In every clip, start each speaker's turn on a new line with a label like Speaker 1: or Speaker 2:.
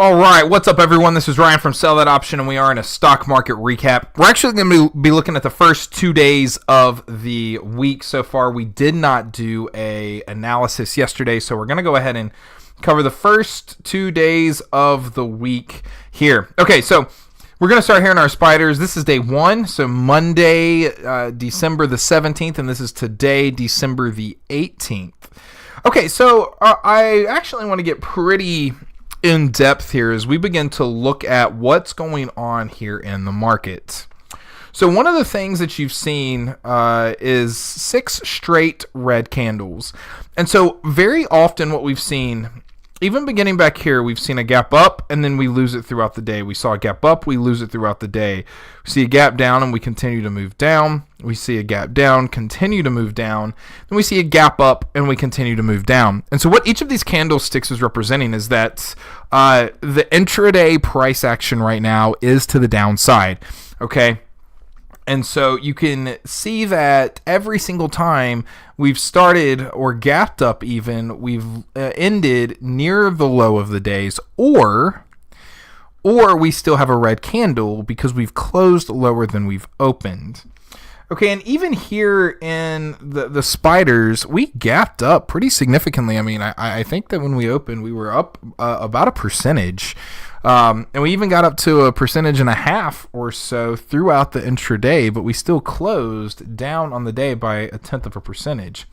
Speaker 1: All right, what's up, everyone? This is Ryan from SellThatOption, and we are in a stock market recap. We're actually going to be looking at the first 2 days of the week so far. We did not do a analysis yesterday, so we're going to go ahead and cover the first 2 days of the week here. Okay, so we're going to start here in our spiders. This is day one, so Monday, December the 17th, and this is today, December the 18th. Okay, so I actually want to get pretty in depth here as we begin to look at what's going on here in the market. So one of the things that you've seen is 6 straight red candles. And so very often what we've seen, even beginning back here, we've seen a gap up and then we lose it throughout the day. We saw a gap up, we lose it throughout the day. We see a gap down and we continue to move down. We see a gap down, continue to move down. Then we see a gap up and we continue to move down. And so what each of these candlesticks is representing is that the intraday price action right now is to the downside. Okay. And so you can see that every single time we've started or gapped up even, we've ended near the low of the days, or we still have a red candle because we've closed lower than we've opened. Okay, and even here in the spiders, we gapped up pretty significantly. I mean, I think that when we opened, we were up about a percentage. And we even got up to 1.5% or so throughout the intraday, but we still closed down on the day by 0.1%.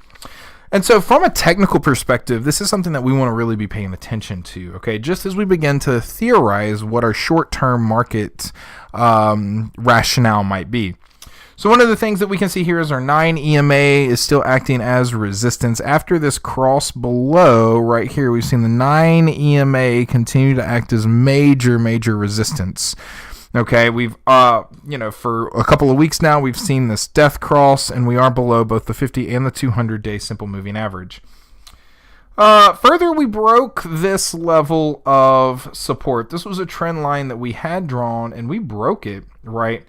Speaker 1: And so from a technical perspective, this is something that we want to really be paying attention to, okay? Just as we begin to theorize what our short-term market rationale might be. So one of the things that we can see here is our 9 EMA is still acting as resistance. After this cross below right here, we've seen the 9 EMA continue to act as major resistance. Okay, we've, for a couple of weeks now, we've seen this death cross, and we are below both the 50 and the 200-day simple moving average. Further, we broke this level of support. This was a trend line that we had drawn, and we broke it, right?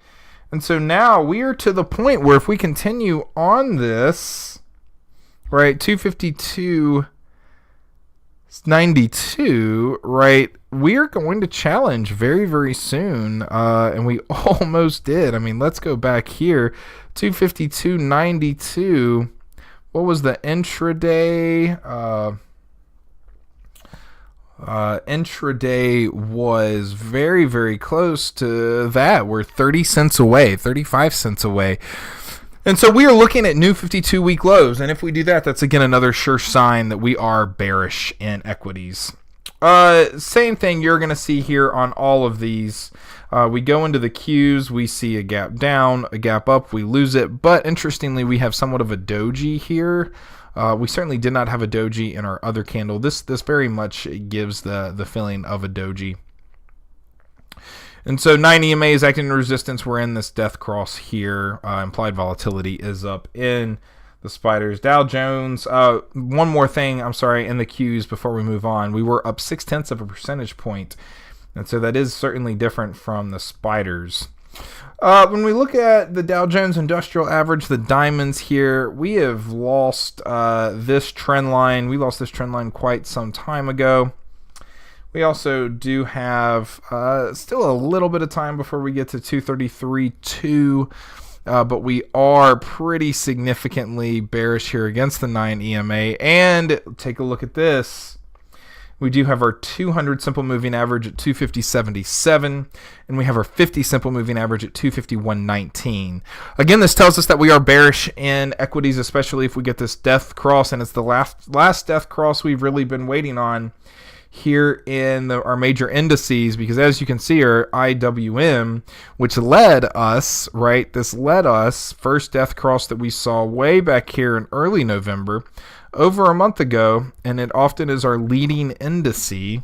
Speaker 1: And so now we are to the point where if we continue on this, right, 252.92, right, we are going to challenge very soon, and we almost did. I mean, let's go back here, 252.92. What was the intraday? Intraday was very close to that. We're 30 cents away, 35 cents away. And so we are looking at new 52-week lows. And if we do that, that's again another sure sign that we are bearish in equities. Same thing you're going to see here on all of these. We go into the Qs, we see a gap down, a gap up, we lose it. But interestingly, we have somewhat of a doji here. We certainly did not have a doji in our other candle. This very much gives the feeling of a doji. And so 9 EMA is acting in resistance. We're in this death cross here. Implied volatility is up in the spiders. Dow Jones, one more thing, I'm sorry, in the Qs before we move on. We were up 0.6 percentage point. And so that is certainly different from the spiders. When we look at the Dow Jones Industrial Average, the diamonds here, we have lost this trend line. We lost this trend line quite some time ago. We also do have still a little bit of time before we get to 233.2, but we are pretty significantly bearish here against the 9 EMA. And take a look at this. We do have our 200 simple moving average at 250.77, and we have our 50 simple moving average at 251.19. Again, this tells us that we are bearish in equities, especially if we get this death cross, and it's the last death cross we've really been waiting on here in our major indices, because as you can see, our IWM, which led us, right, this led us, first death cross that we saw way back here in early November, over a month ago, and it often is our leading indice.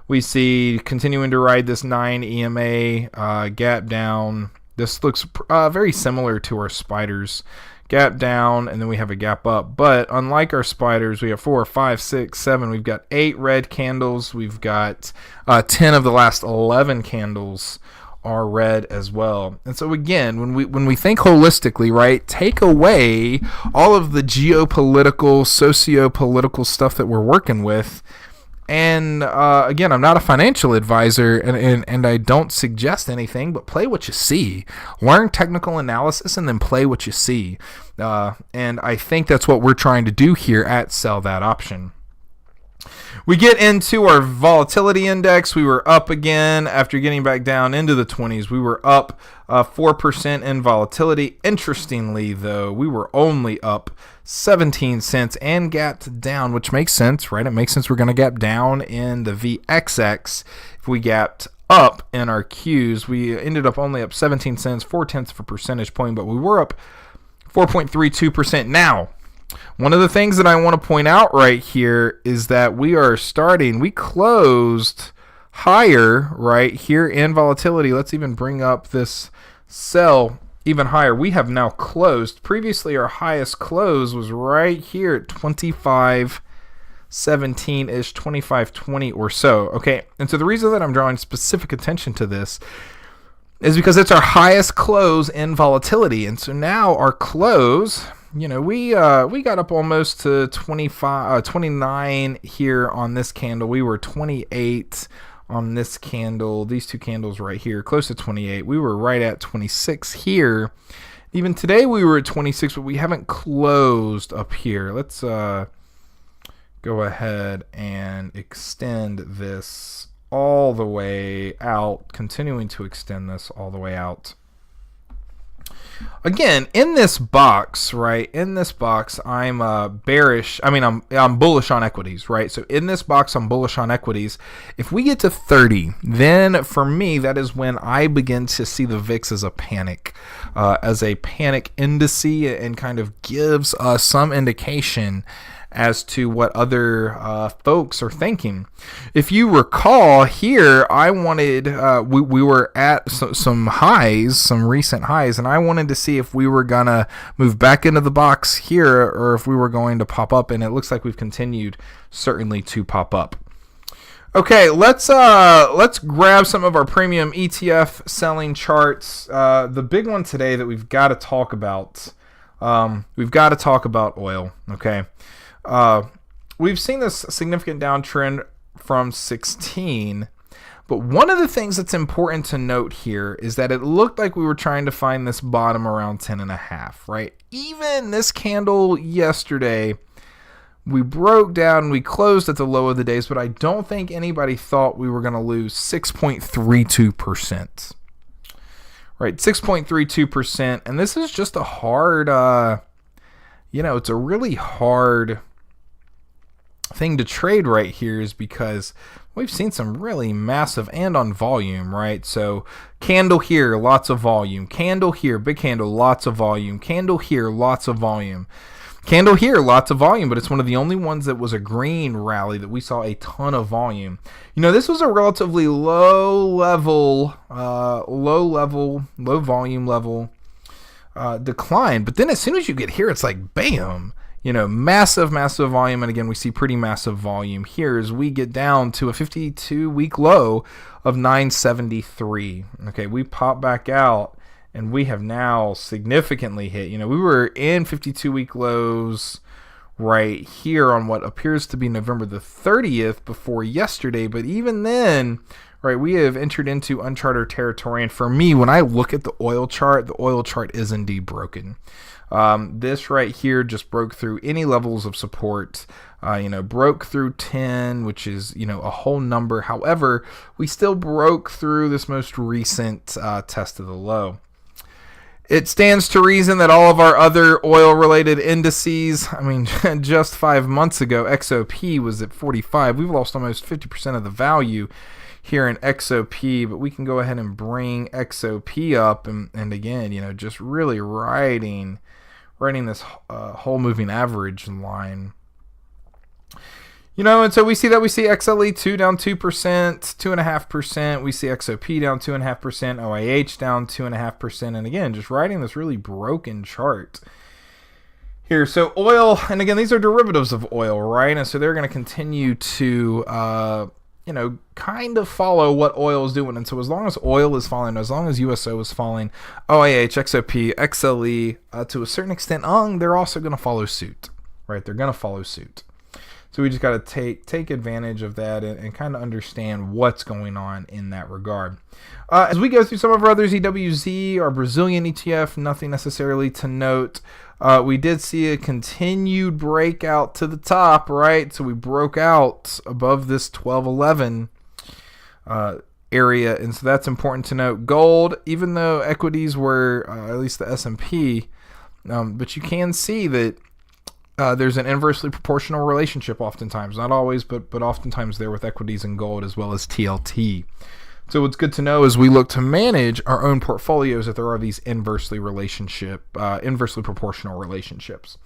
Speaker 1: We see continuing to ride this 9 EMA gap down. This looks very similar to our spiders. Gap down, and then we have a gap up. But unlike our spiders, we have 4, 5, 6, 7. We've got 8 red candles. We've got 10 of the last 11 candles are red as well. And so again, when we think holistically, right, take away all of the geopolitical, socio-political stuff that we're working with, And again, I'm not a financial advisor, and I don't suggest anything, but play what you see. Learn technical analysis and then play what you see. And I think that's what we're trying to do here at Sell That Option. We get into our volatility index. We were up again after getting back down into the 20s. We were up 4% in volatility. Interestingly, though, we were only up 17 cents and gapped down, which makes sense, right? It makes sense we're going to gap down in the VXX. If we gapped up in our Qs, we ended up only up 17 cents, 0.4 of a percentage point, but we were up 4.32%. Now, one of the things that I want to point out right here is that we closed higher right here in volatility. Let's even bring up this sell even higher. We have now closed. Previously, our highest close was right here at 25.17-ish, 25.20 or so. Okay, and so the reason that I'm drawing specific attention to this is because it's our highest close in volatility. And so now our close, we got up almost to 29 here on this candle. We were 28 on this candle. These two candles right here, close to 28. We were right at 26 here. Even today we were at 26, but we haven't closed up here. Let's go ahead and extend this all the way out, continuing to extend this all the way out. Again, in this box, right? In this box, I'm bearish. I mean, I'm bullish on equities, right? So in this box, I'm bullish on equities. If we get to 30, then for me, that is when I begin to see the VIX as a panic indice, and kind of gives us some indication as to what other folks are thinking. If you recall here, I wanted, we were at some highs, some recent highs, and I wanted to see if we were gonna move back into the box here or if we were going to pop up, and it looks like we've continued certainly to pop up. Okay, let's grab some of our premium ETF selling charts. The big one today that we've got to talk about, oil. Okay. We've seen this significant downtrend from 16, but one of the things that's important to note here is that it looked like we were trying to find this bottom around 10.5, right? Even this candle yesterday, we broke down and we closed at the low of the days, but I don't think anybody thought we were going to lose 6.32%. Right, 6.32%, and this is just a hard, it's a really hard thing to trade right here, is because we've seen some really massive, and on volume, right? So candle here, lots of volume. Candle here, big candle, lots of volume. Candle here, lots of volume. Candle here, lots of volume, but it's one of the only ones that was a green rally that we saw a ton of volume. This was a relatively low volume level decline, but then as soon as you get here, it's like bam. Massive volume. And again, we see pretty massive volume here as we get down to a 52-week low of 973. Okay, we pop back out and we have now significantly hit. We were in 52-week lows right here on what appears to be November the 30th before yesterday. But even then, right, we have entered into uncharted territory. And for me, when I look at the oil chart is indeed broken. This right here just broke through any levels of support, broke through 10, which is, a whole number. However, we still broke through this most recent test of the low. It stands to reason that all of our other oil-related indices, just 5 months ago, XOP was at 45. We've lost almost 50% of the value here in XOP, but we can go ahead and bring XOP up and again, just really writing this whole moving average line. And so we see XLE2 down 2%, 2.5%. We see XOP down 2.5%, OIH down 2.5%. And again, just writing this really broken chart here. So oil, and again, these are derivatives of oil, right? And so they're going to continue to, kind of follow what oil is doing. And so as long as oil is falling, as long as USO is falling, OIH, XOP, XLE, to a certain extent, they're also going to follow suit, right? They're going to follow suit. So we just got to take advantage of that and kind of understand what's going on in that regard. As we go through some of our others, EWZ, our Brazilian ETF, nothing necessarily to note. We did see a continued breakout to the top, right? So we broke out above this 1211 area, and so that's important to note. Gold, even though equities were, at least the S&P, but you can see that there's an inversely proportional relationship oftentimes, not always, but oftentimes there with equities and gold as well as TLT. So what's good to know is we look to manage our own portfolios that there are these inversely proportional relationships.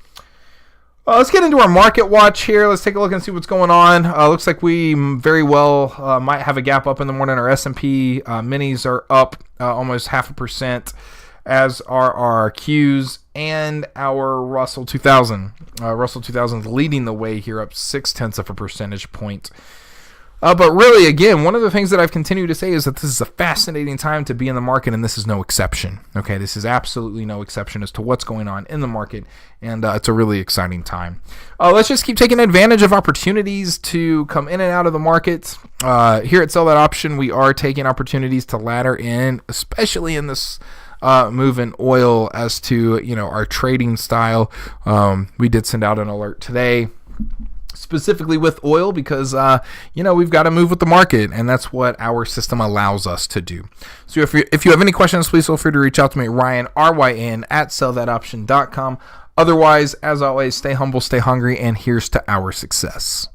Speaker 1: Let's get into our market watch here. Let's take a look and see what's going on. Looks like we very well might have a gap up in the morning. Our S&P minis are up almost 0.5%, as are our Qs and our Russell 2000. Russell 2000 is leading the way here, up 0.6 percentage point. But really, again, one of the things that I've continued to say is that this is a fascinating time to be in the market, and this is no exception. Okay, this is absolutely no exception as to what's going on in the market, and it's a really exciting time. Let's just keep taking advantage of opportunities to come in and out of the market. Here at SellThatOption, we are taking opportunities to ladder in, especially in this move in oil as to our trading style. We did send out an alert today, specifically with oil, because we've got to move with the market, and that's what our system allows us to do. So if you have any questions, please feel free to reach out to me, Ryan, RYN, at SellThatOption.com. Otherwise, as always, stay humble, stay hungry, and here's to our success.